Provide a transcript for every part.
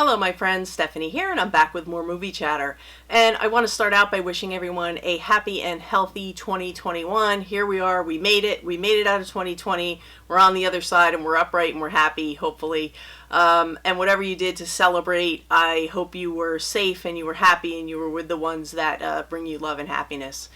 Hello my friends, Stephanie here, and I'm back with more movie chatter. And I want to start out by wishing everyone a happy and healthy 2021. Here we are, we made it out of 2020. We're on the other side and we're upright and we're happy, hopefully. And whatever you did to celebrate, I hope you were safe and you were happy and you were with the ones that bring you love and happiness.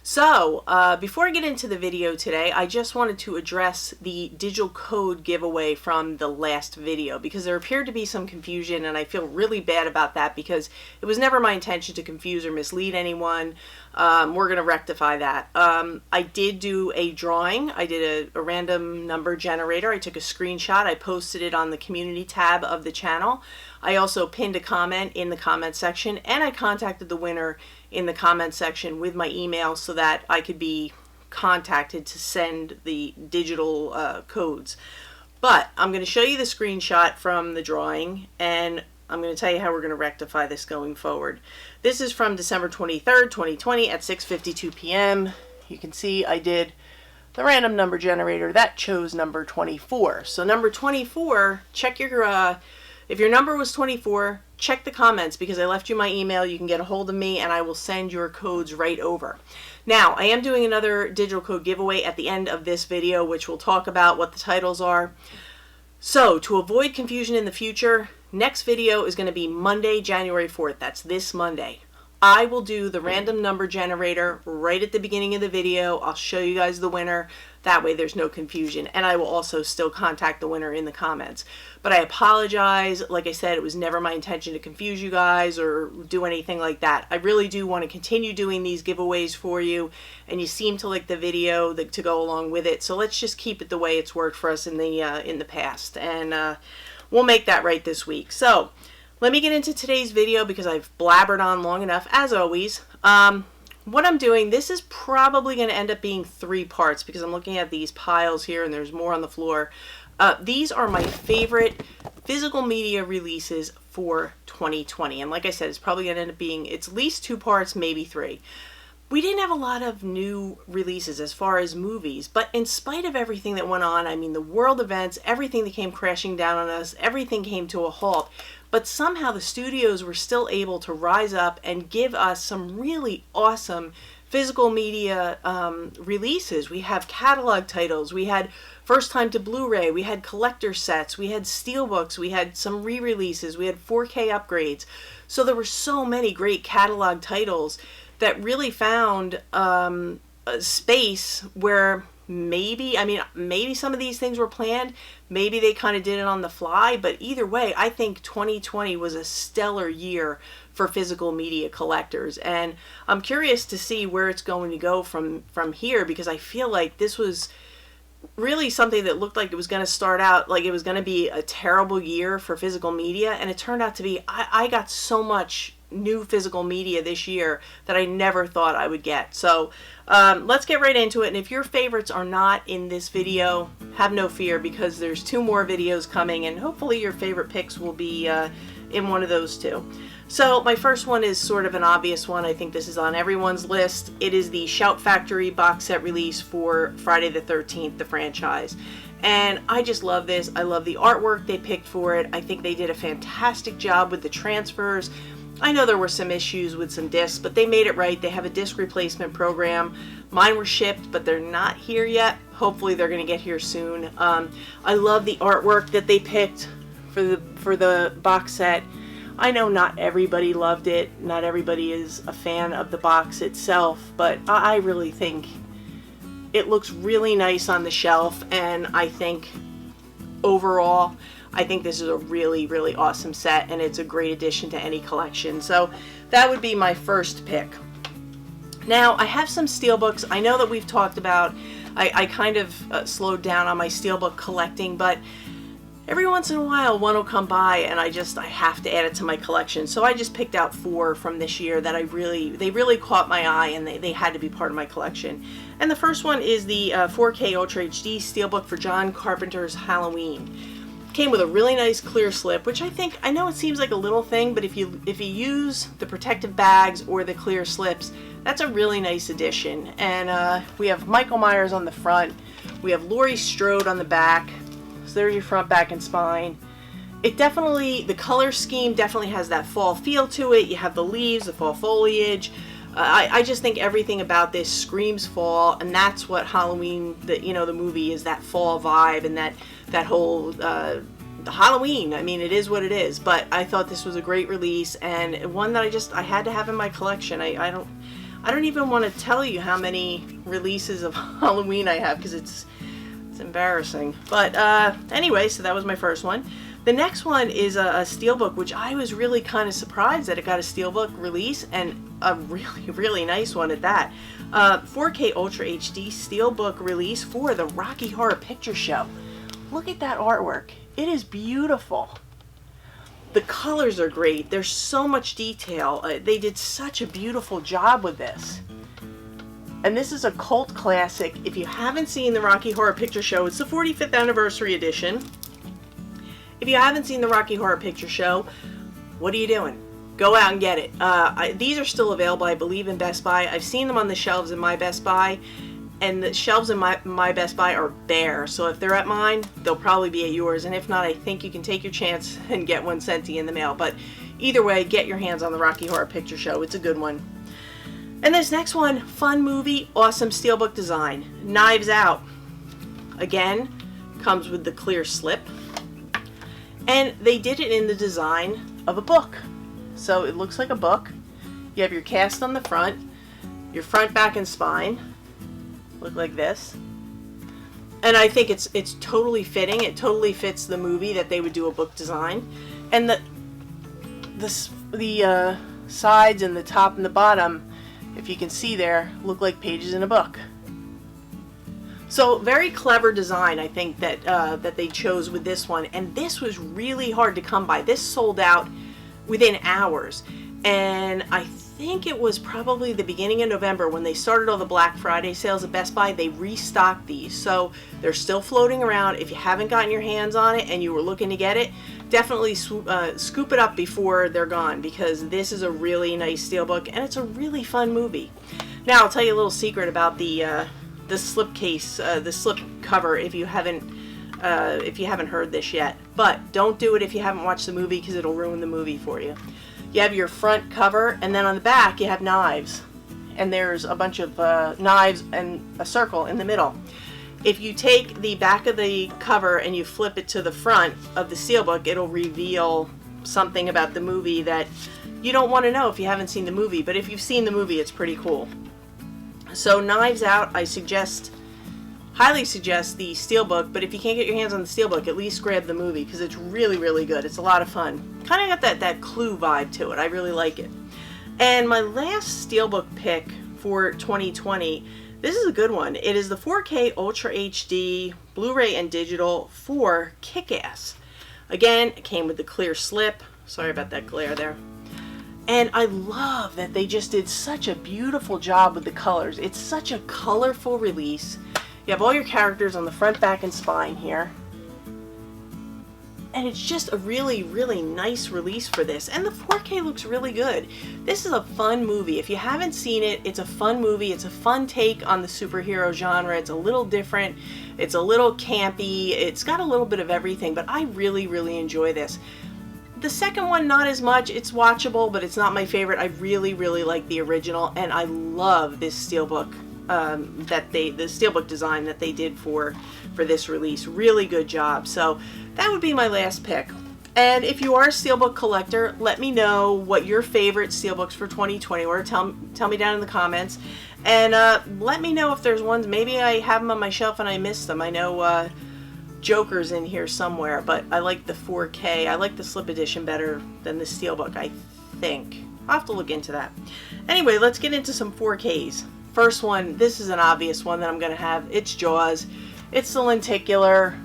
So, before I get into the video today, I just wanted to address the digital code giveaway from the last video because there appeared to be some confusion, and I feel really bad about that because it was never my intention to confuse or mislead anyone. We're going to rectify that. I did do a drawing. I did a random number generator. I took a screenshot. I posted it on the community tab of the channel. I also pinned a comment in the comment section, and I contacted the winner in the comment section with my email so that I could be contacted to send the digital codes. But I'm going to show you the screenshot from the drawing, and I'm going to tell you how we're going to rectify this going forward. This is from December 23rd, 2020 at 6:52 p.m. You can see I did the random number generator that chose number 24. So number 24, check your if your number was 24, check the comments because I left you my email. You can get a hold of me and I will send your codes right over. Now, I am doing another digital code giveaway at the end of this video, which will talk about what the titles are. So, to avoid confusion in the future, next video is going to be Monday, January 4th. That's this Monday. I will do the random number generator right at the beginning of the video. I'll show you guys the winner. That way there's no confusion. And I will also still contact the winner in the comments. But I apologize. Like I said, it was never my intention to confuse you guys or do anything like that. I really do want to continue doing these giveaways for you. And you seem to like the video to go along with it. So let's just keep it the way it's worked for us in the past. And we'll make that right this week. So let me get into today's video because I've blabbered on long enough, as always. What I'm doing, this is probably going to end up being 3 parts because I'm looking at these piles here and there's more on the floor. These are my favorite physical media releases for 2020. And like I said, it's probably going to end up being at least 2 parts, maybe 3. We didn't have a lot of new releases as far as movies, but in spite of everything that went on, I mean the world events, everything that came crashing down on us, everything came to a halt. But somehow the studios were still able to rise up and give us some really awesome physical media releases. We have catalog titles, we had first time to Blu-ray, we had collector sets, we had steelbooks, we had some re-releases, we had 4K upgrades. So there were so many great catalog titles that really found a space where maybe some of these things were planned, maybe they kind of did it on the fly, but either way, I think 2020 was a stellar year for physical media collectors, and I'm curious to see where it's going to go from here because I feel like this was really something that looked like it was going to start out like it was going to be a terrible year for physical media, and it turned out to be, I got so much new physical media this year that I never thought I would get. So let's get right into it, and if your favorites are not in this video, have no fear because there's 2 more videos coming and hopefully your favorite picks will be in one of those 2. So my first one is sort of an obvious one. I think this is on everyone's list. It is the Shout Factory box set release for Friday the 13th, the franchise. And I just love this. I love the artwork they picked for it. I think they did a fantastic job with the transfers. I know there were some issues with some discs, but they made it right. They have a disc replacement program. Mine were shipped, but they're not here yet. Hopefully they're going to get here soon. I love the artwork that they picked for the box set. I know not everybody loved it. Not everybody is a fan of the box itself, but I really think it looks really nice on the shelf, and I think overall, I think this is a really, really awesome set, and it's a great addition to any collection. So that would be my first pick. Now, I have some steelbooks. I know that we've talked about, I kind of slowed down on my steelbook collecting, but every once in a while one will come by and I have to add it to my collection. So I just picked out 4 from this year that they really caught my eye, and they had to be part of my collection. And the first one is the 4K Ultra HD steelbook for John Carpenter's Halloween. Came with a really nice clear slip, which I know it seems like a little thing, but if you use the protective bags or the clear slips, that's a really nice addition. And we have Michael Myers on the front, we have Laurie Strode on the back, so there's your front, back, and spine. it definitely, the color scheme definitely has that fall feel to it. You have the leaves, the fall foliage. I just think everything about this screams fall, and that's what Halloween, the movie is, that fall vibe and that whole Halloween. I mean, it is what it is. But I thought this was a great release, and one that I had to have in my collection. I don't even want to tell you how many releases of Halloween I have, because it's embarrassing. But anyway, so that was my first one. The next one is a steelbook, which I was really kind of surprised that it got a steelbook release, and a really, really nice one at that. 4K Ultra HD steelbook release for the Rocky Horror Picture Show. Look at that artwork. It is beautiful. The colors are great. There's so much detail. They did such a beautiful job with this. And this is a cult classic. If you haven't seen the Rocky Horror Picture Show, it's the 45th anniversary edition. If you haven't seen the Rocky Horror Picture Show, what are you doing? Go out and get it. These are still available, I believe, in Best Buy. I've seen them on the shelves in my Best Buy, and the shelves in my Best Buy are bare. So if they're at mine, they'll probably be at yours. And if not, I think you can take your chance and get one sent to you in the mail. But either way, get your hands on the Rocky Horror Picture Show. It's a good one. And this next one, fun movie, awesome steelbook design. Knives Out. Again, comes with the clear slip. And they did it in the design of a book. So it looks like a book. You have your cast on the front, your front, back, and spine look like this. And I think it's totally fitting. It totally fits the movie that they would do a book design. And the sides and the top and the bottom, if you can see there, look like pages in a book. So very clever design, I think, that they chose with this one. And this was really hard to come by. This sold out within hours. And I think it was probably the beginning of November when they started all the Black Friday sales at Best Buy. They restocked these. So they're still floating around. If you haven't gotten your hands on it and you were looking to get it, definitely scoop it up before they're gone, because this is a really nice steelbook and it's a really fun movie. Now I'll tell you a little secret about the slip case, the slip cover, if you haven't heard this yet. But don't do it if you haven't watched the movie, because it'll ruin the movie for you. You have your front cover, and then on the back you have knives, and there's a bunch of knives and a circle in the middle. If you take the back of the cover and you flip it to the front of the steelbook, it'll reveal something about the movie that you don't want to know if you haven't seen the movie. But if you've seen the movie, it's pretty cool. So Knives Out, I highly suggest the steelbook, but if you can't get your hands on the steelbook, at least grab the movie, because it's really, really good. It's a lot of fun. Kind of got that Clue vibe to it. I really like it. And my last steelbook pick for 2020, this is a good one. It is the 4K Ultra HD Blu-ray and digital for Kick-Ass. Again, it came with the clear slip. Sorry about that glare there. And I love that they just did such a beautiful job with the colors. It's such a colorful release. You have all your characters on the front, back, and spine here. And it's just a really, really nice release for this. And the 4K looks really good. This is a fun movie. If you haven't seen it, it's a fun movie. It's a fun take on the superhero genre. It's a little different. It's a little campy. It's got a little bit of everything, but I really, really enjoy this. The second one, not as much. It's watchable, but it's not my favorite. I really, really like the original, and I love this steelbook. The steelbook design that they did for this release. Really good job. So that would be my last pick. And if you are a steelbook collector, let me know what your favorite steelbooks for 2020 were. Tell me down in the comments. And let me know if there's ones, maybe I have them on my shelf and I missed them. I know Joker's in here somewhere, but I like the 4K. I like the slip edition better than the steelbook, I think. I'll have to look into that. Anyway, let's get into some 4Ks. First one, this is an obvious one that I'm going to have. It's Jaws. It's the lenticular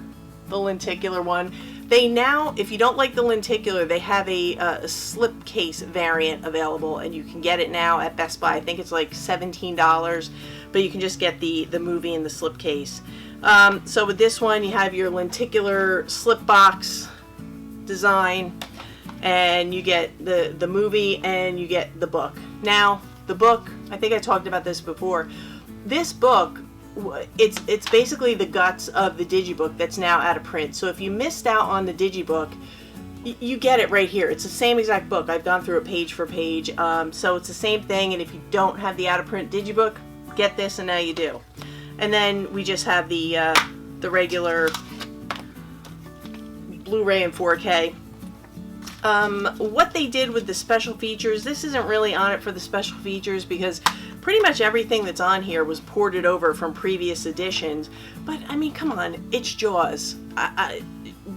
one. They now, if you don't like the lenticular, they have a slip case variant available, and you can get it now at Best Buy. I think it's like $17, but you can just get the movie in the slip case. So with this one, you have your lenticular slip box design, and you get the movie, and you get the book. Now, the book, I think I talked about this before. This book, it's basically the guts of the digibook that's now out of print. So if you missed out on the digibook, You get it right here. It's the same exact book. I've gone through it page for page. So it's the same thing, and if you don't have the out-of-print digibook, get this, and now you do. And then we just have the regular Blu-ray and 4K. What they did with the special features, this isn't really on it for the special features because pretty much everything that's on here was ported over from previous editions. But I mean, come on, it's Jaws.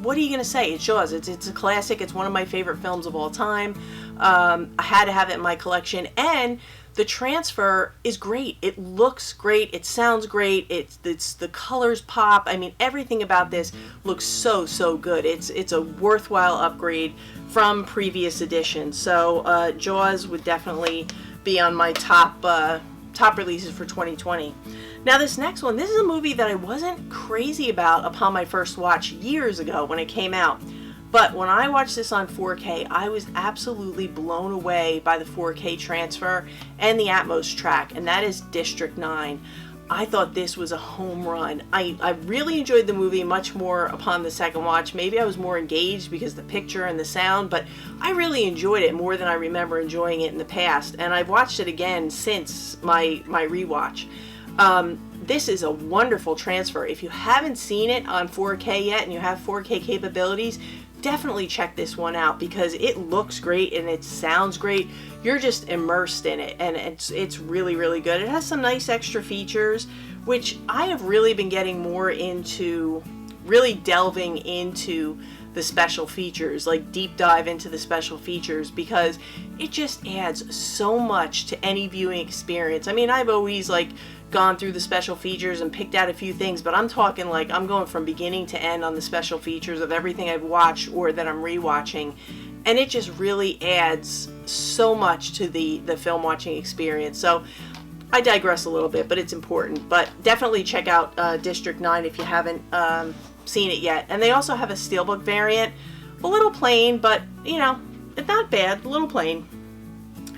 What are you gonna say? It's Jaws. It's a classic. It's one of my favorite films of all time. I had to have it in my collection, and the transfer is great. It looks great. It sounds great. It's the colors pop. I mean, everything about this looks so good. It's a worthwhile upgrade from previous editions. So Jaws would definitely be on my top releases for 2020. Now this next one, this is a movie that I wasn't crazy about upon my first watch years ago when it came out. But when I watched this on 4K, I was absolutely blown away by the 4K transfer and the Atmos track, and that is District 9. I thought this was a home run. I really enjoyed the movie much more upon the second watch. Maybe I was more engaged because the picture and the sound, but I really enjoyed it more than I remember enjoying it in the past. And I've watched it again since my rewatch. This is a wonderful transfer. If you haven't seen it on 4K yet and you have 4K capabilities, definitely check this one out because it looks great and it sounds great. You're just immersed in it, and it's really good. It has some nice extra features, which I have really been getting more into, really delving into the special features, like deep dive into the special features, because it just adds so much to any viewing experience. I mean, I've always like gone through the special features and picked out a few things, but I'm talking like I'm going from beginning to end on the special features of everything I've watched or that I'm rewatching, and it just really adds so much to the film watching experience. So I digress a little bit, but it's important. But definitely check out District 9 if you haven't seen it yet. And they also have a steelbook variant, a little plain, but you know, it's not bad, a little plain.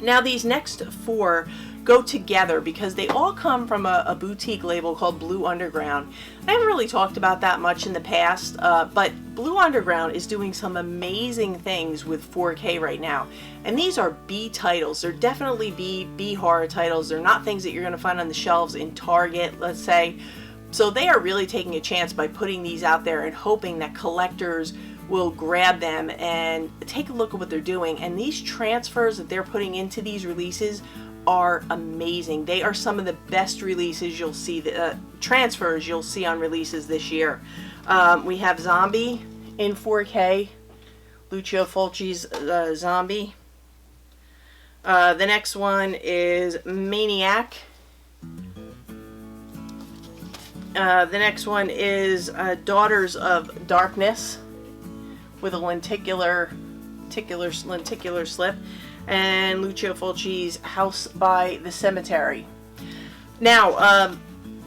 Now these next four go together because they all come from a boutique label called Blue Underground. I haven't really talked about that much in the past, but Blue Underground is doing some amazing things with 4K right now. And these are B titles. They're definitely B horror titles. They're not things that you're going to find on the shelves in Target, let's say. So they are really taking a chance by putting these out there and hoping that collectors will grab them and take a look at what they're doing. And these transfers that they're putting into these releases are amazing. They are some of the best releases you'll see, transfers you'll see on releases this year. We have Zombie in 4K, Lucio Fulci's Zombie. The next one is Maniac. The next one is Daughters of Darkness with a lenticular slip, and Lucio Fulci's House by the Cemetery. Now,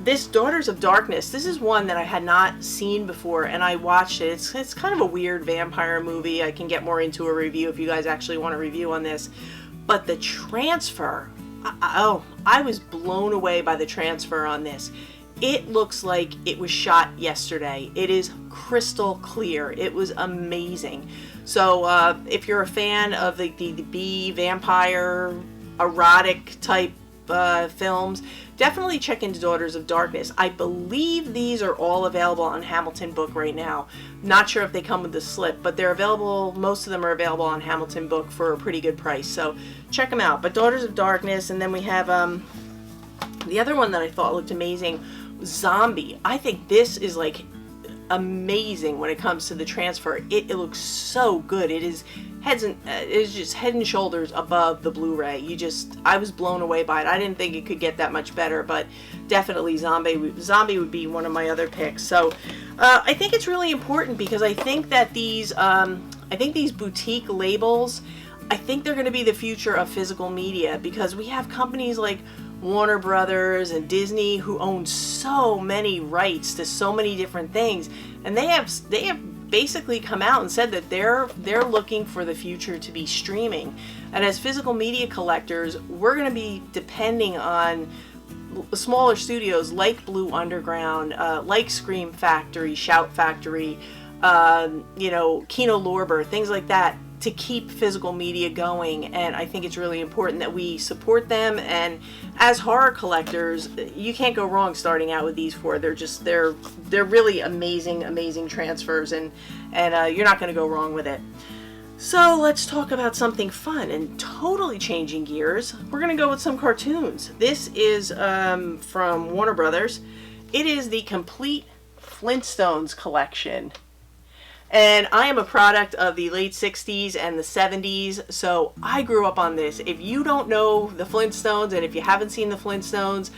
this Daughters of Darkness, this is one that I had not seen before, and I watched it. It's kind of a weird vampire movie. I can get more into a review if you guys actually want a review on this. But the transfer, I was blown away by the transfer on this. It looks like it was shot yesterday. It is crystal clear. It was amazing. So if you're a fan of the B vampire erotic type films, definitely check into Daughters of Darkness. I believe these are all available on Hamilton Book right now. Not sure if they come with the slip, but they're available. Most of them are available on Hamilton Book for a pretty good price. So check them out. But Daughters of Darkness, and then we have the other one that I thought looked amazing, Zombie. I think this is like amazing when it comes to the transfer. It looks so good. It is just head and shoulders above the Blu-ray. I was blown away by it. I didn't think it could get that much better, but definitely Zombie would be one of my other picks. So I think it's really important because I think that these boutique labels, I think they're going to be the future of physical media, because we have companies like Warner Brothers and Disney who own so many rights to so many different things, and they have basically come out and said that they're looking for the future to be streaming. And as physical media collectors, we're going to be depending on smaller studios like Blue Underground, like Scream Factory, Shout Factory, you know, Kino Lorber, things like that, to keep physical media going. And I think it's really important that we support them. And as horror collectors, you can't go wrong starting out with these four. They're really amazing transfers, and you're not going to go wrong with it. So let's talk about something fun and totally changing gears. We're going to go with some cartoons. This is from Warner Brothers. It is the complete Flintstones collection. And I am a product of the late 60s and the 70s, so I grew up on this. If you don't know the Flintstones, and if you haven't seen the Flintstones,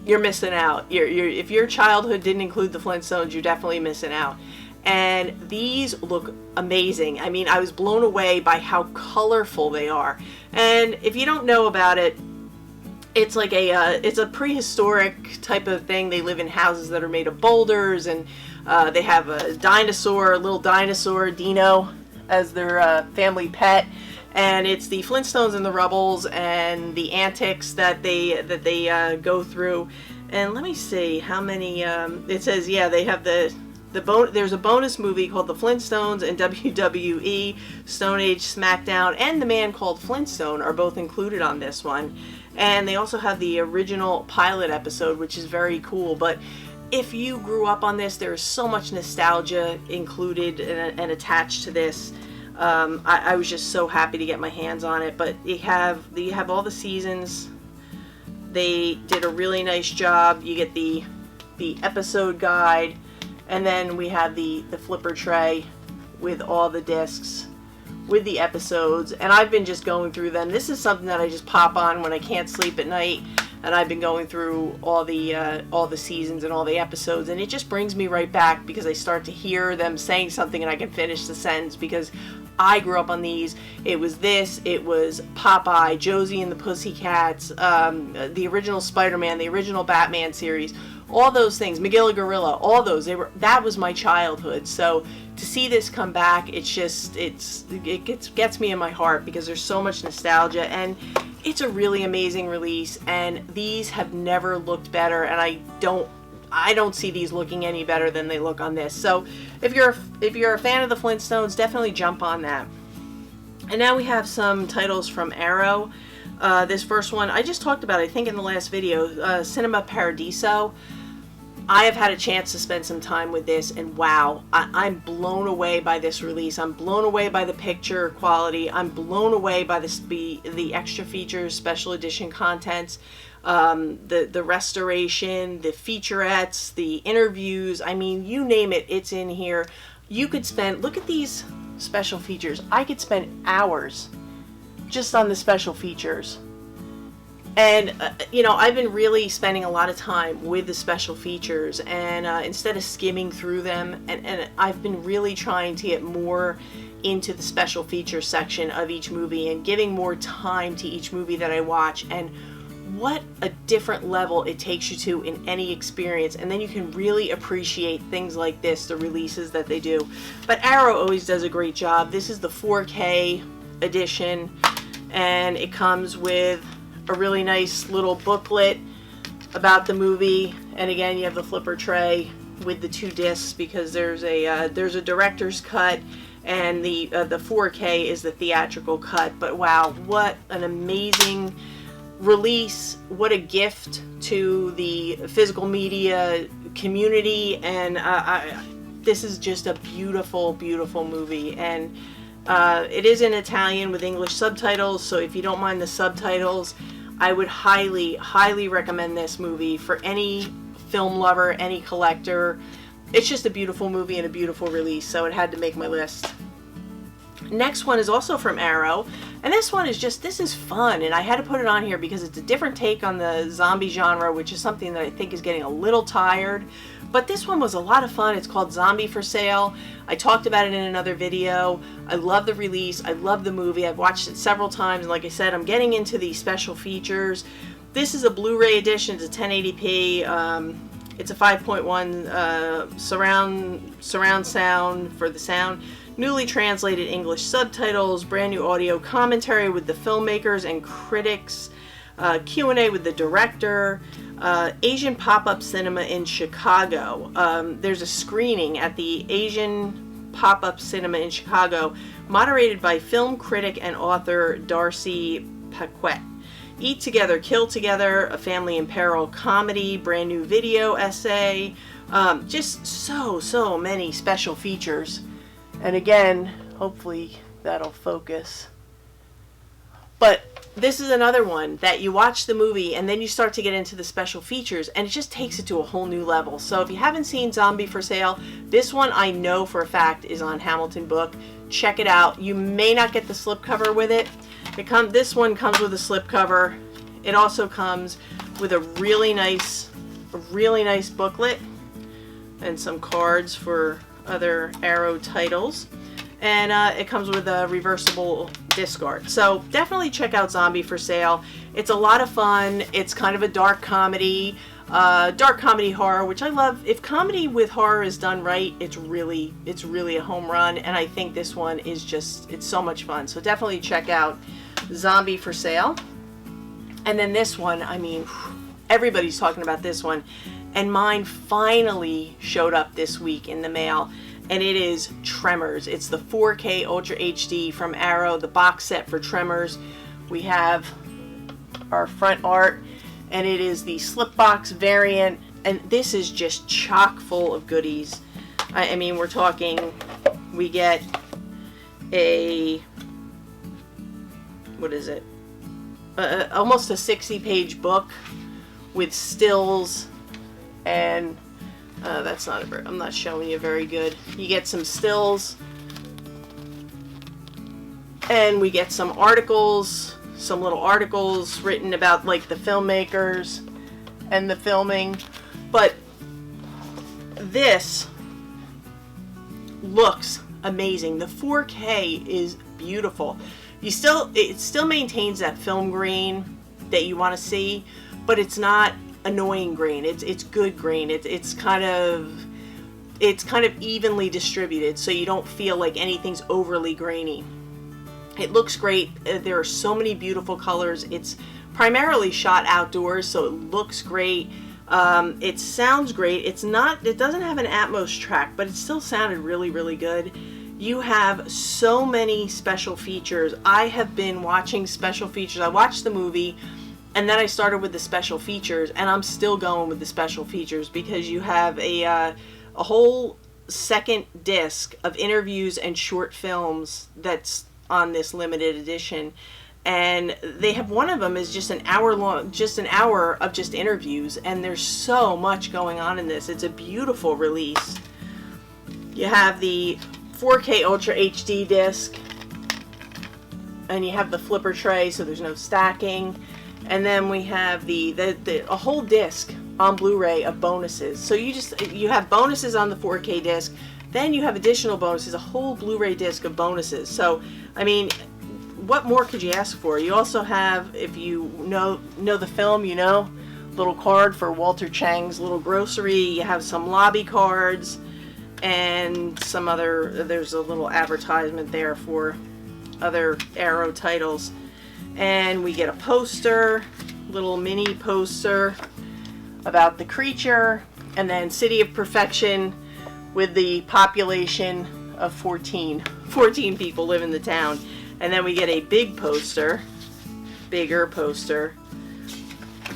you're missing out. If your childhood didn't include the Flintstones, you're definitely missing out. And these look amazing. I mean, I was blown away by how colorful they are. And if you don't know about it, it's like it's a prehistoric type of thing. They live in houses that are made of boulders, and they have a little dinosaur, Dino, as their family pet. And it's the Flintstones and the Rubbles and the antics that they go through. And let me see how many. It says, yeah, they have there's a bonus movie called The Flintstones, and WWE, Stone Age SmackDown, and The Man Called Flintstone are both included on this one. And they also have the original pilot episode, which is very cool. But if you grew up on this, there is so much nostalgia included and attached to this. I was just so happy to get my hands on it. But you have all the seasons. They did a really nice job. You get the episode guide, and then we have the flipper tray with all the discs with the episodes. And I've been just going through them. This is something that I just pop on when I can't sleep at night, and I've been going through all the seasons and all the episodes, and it just brings me right back, because I start to hear them saying something and I can finish the sentence, because I grew up on these. It was Popeye, Josie and the Pussycats, the original Spider-Man, the original Batman series, all those things, Miguel the Gorilla, all those, that was my childhood. So to see this come back, it gets me in my heart, because there's so much nostalgia, and it's a really amazing release, and these have never looked better, and I don't see these looking any better than they look on this. So if you're a fan of the Flintstones, definitely jump on that. And now we have some titles from Arrow. This first one I just talked about, I think, in the last video, Cinema Paradiso. I have had a chance to spend some time with this, and wow, I'm blown away by this release. I'm blown away by the picture quality. I'm blown away by the extra features, special edition contents, the restoration, the featurettes, the interviews. I mean, you name it, it's in here. You could look at these special features. I could spend hours just on the special features. And, you know, I've been really spending a lot of time with the special features, and instead of skimming through them, and I've been really trying to get more into the special features section of each movie and giving more time to each movie that I watch, and what a different level it takes you to in any experience. And then you can really appreciate things like this, the releases that they do. But Arrow always does a great job. This is the 4K edition, and it comes with a really nice little booklet about the movie, and again you have the flipper tray with the 2 discs, because there's a director's cut, and the 4K is the theatrical cut. But wow, what an amazing release, what a gift to the physical media community. And this is just a beautiful movie, and it is in Italian with English subtitles, so if you don't mind the subtitles, I would highly recommend this movie for any film lover, any collector. It's just a beautiful movie and a beautiful release, so it had to make my list. Next one is also from Arrow, and this is fun, and I had to put it on here because it's a different take on the zombie genre, which is something that I think is getting a little tired. But this one was a lot of fun. It's called Zombie for Sale. I talked about it in another video. I love the release. I love the movie. I've watched it several times, and like I said, I'm getting into the special features. This is a Blu-ray edition. It's a 1080p. It's a 5.1 surround sound for the sound. Newly translated English subtitles, brand new audio commentary with the filmmakers and critics, Q&A with the director, Asian pop-up cinema in Chicago. There's a screening at the Asian pop-up cinema in Chicago, moderated by film critic and author Darcy Paquette. Eat Together, Kill Together, A Family in Peril comedy, brand new video essay, just so many special features. And again, hopefully that'll focus. But this is another one that you watch the movie and then you start to get into the special features and it just takes it to a whole new level. So if you haven't seen Zombie for Sale, this one I know for a fact is on Hamilton Book. Check it out. You may not get the slipcover with it. This one comes with a slipcover. It also comes with a really nice booklet and some cards for other Arrow titles. And it comes with a reversible disc art. So definitely check out Zombie for Sale. It's a lot of fun. It's kind of a dark comedy horror, which I love. If comedy with horror is done right, it's really a home run. And I think this one is it's so much fun. So definitely check out Zombie for Sale. And then this one, I mean, everybody's talking about this one. And mine finally showed up this week in the mail. And it is Tremors. It's the 4K Ultra HD from Arrow, the box set for Tremors. We have our front art, and it is the slipbox variant. And this is just chock full of goodies. I mean, we're talking, we get a, what is it? Almost a 60-page book with stills and that's not I'm not showing you very good. You get some stills and we get some articles, some little articles written about like the filmmakers and the filming. But this looks amazing. The 4K is beautiful. It still maintains that film grain that you want to see, but it's not annoying green. It's good green. It's kind of evenly distributed, so you don't feel like anything's overly grainy. It looks great. There are so many beautiful colors. It's primarily shot outdoors, so it looks great. It sounds great. It doesn't have an Atmos track, but it still sounded really good. You have so many special features. I have been watching special features. I watched the movie and then I started with the special features, and I'm still going with the special features because you have a whole second disc of interviews and short films that's on this limited edition. And they have one of them is just an hour long, just an hour of just interviews, and there's so much going on in this. It's a beautiful release. You have the 4K Ultra HD disc, and you have the flipper tray, so there's no stacking. And then we have a whole disc on Blu-ray of bonuses. So you have bonuses on the 4K disc, then you have additional bonuses, a whole Blu-ray disc of bonuses. So, I mean, what more could you ask for? You also have, if you know the film, little card for Walter Chang's Little Grocery. You have some lobby cards and some other, there's a little advertisement there for other Arrow titles. And we get a poster, little mini poster about the creature, and then City of Perfection with the population of 14. 14 people live in the town. And then we get a bigger poster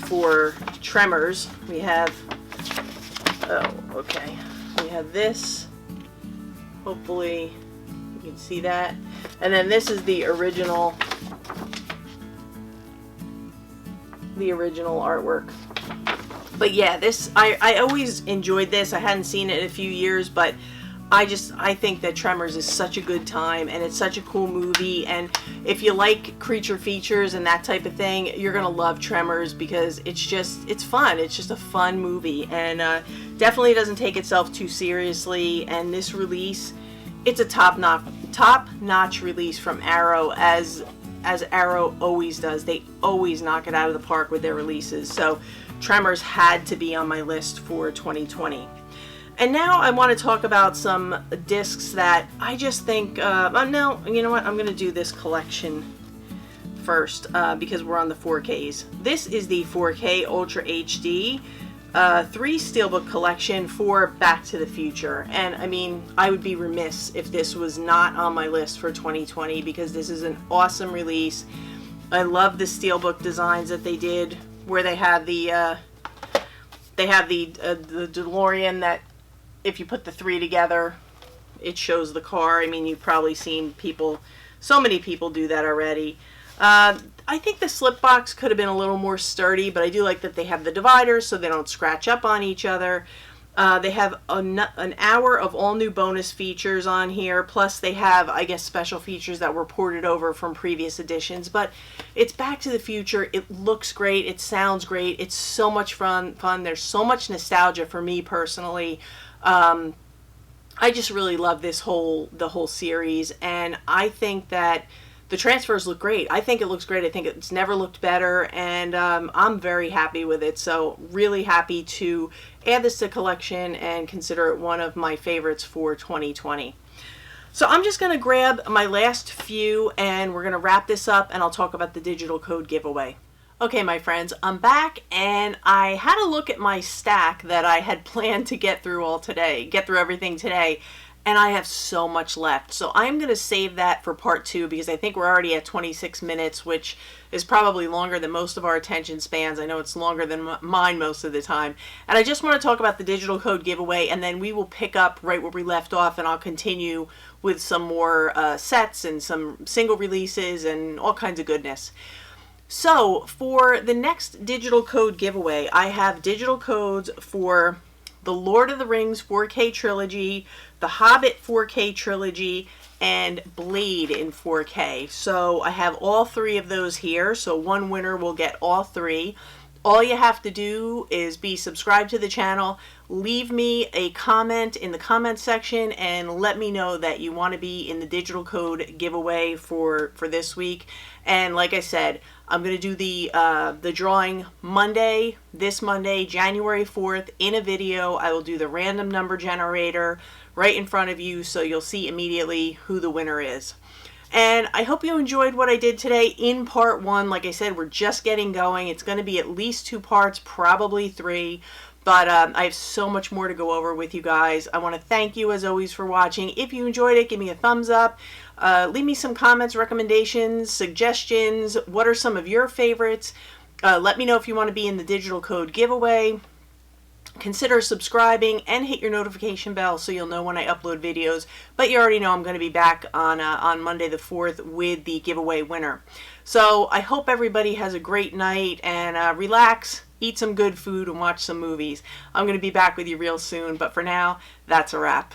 for Tremors. We have, we have this. Hopefully you can see that. And then this is the original artwork. But yeah, this I always enjoyed this. I hadn't seen it in a few years, but I think that Tremors is such a good time, and it's such a cool movie. And if you like creature features and that type of thing, you're gonna love Tremors because it's fun. It's just a fun movie, and definitely doesn't take itself too seriously. And this release, it's a top-notch release from Arrow, as Arrow always does. They always knock it out of the park with their releases. So Tremors had to be on my list for 2020. And now I want to talk about some discs that I just think, no, you know what, I'm going to do this collection first because we're on the 4Ks. This is the 4K Ultra HD 3 Steelbook collection for Back to the Future. And I mean, I would be remiss if this was not on my list for 2020 because this is an awesome release. I love the Steelbook designs that they did, where they have the DeLorean that if you put the 3 together, it shows the car. I mean, you've probably seen people, so many people do that already. I think the slip box could have been a little more sturdy, but I do like that they have the dividers so they don't scratch up on each other. They have an hour of all new bonus features on here, plus they have, I guess, special features that were ported over from previous editions. But it's Back to the Future. It looks great. It sounds great. It's so much fun. There's so much nostalgia for me personally. I just really love the whole series, and I think that the transfers look great. I think it looks great. I think it's never looked better, and I'm very happy with it. So really happy to add this to collection and consider it one of my favorites for 2020. So I'm just going to grab my last few, and we're going to wrap this up, and I'll talk about the digital code giveaway. Okay, my friends, I'm back, and I had a look at my stack that I had planned to get through everything today. And I have so much left. So I'm going to save that for part 2 because I think we're already at 26 minutes, which is probably longer than most of our attention spans. I know it's longer than mine most of the time. And I just want to talk about the digital code giveaway, and then we will pick up right where we left off, and I'll continue with some more sets and some single releases and all kinds of goodness. So for the next digital code giveaway, I have digital codes for the Lord of the Rings 4K trilogy, the Hobbit 4K trilogy, and Blade in 4K. So I have all 3 of those here, so one winner will get all 3. All you have to do is be subscribed to the channel, leave me a comment in the comment section, and let me know that you want to be in the digital code giveaway for this week. And like I said, I'm going to do the drawing this Monday, January 4th, in a video. I will do the random number generator right in front of you, so you'll see immediately who the winner is. And I hope you enjoyed what I did today in part 1. Like I said, we're just getting going. It's going to be at least 2 parts, probably 3. But I have so much more to go over with you guys. I want to thank you, as always, for watching. If you enjoyed it, give me a thumbs up. Leave me some comments, recommendations, suggestions. What are some of your favorites? Let me know if you want to be in the digital code giveaway. Consider subscribing and hit your notification bell so you'll know when I upload videos. But you already know I'm going to be back on Monday the 4th with the giveaway winner. So I hope everybody has a great night and relax, eat some good food, and watch some movies. I'm going to be back with you real soon, but for now, that's a wrap.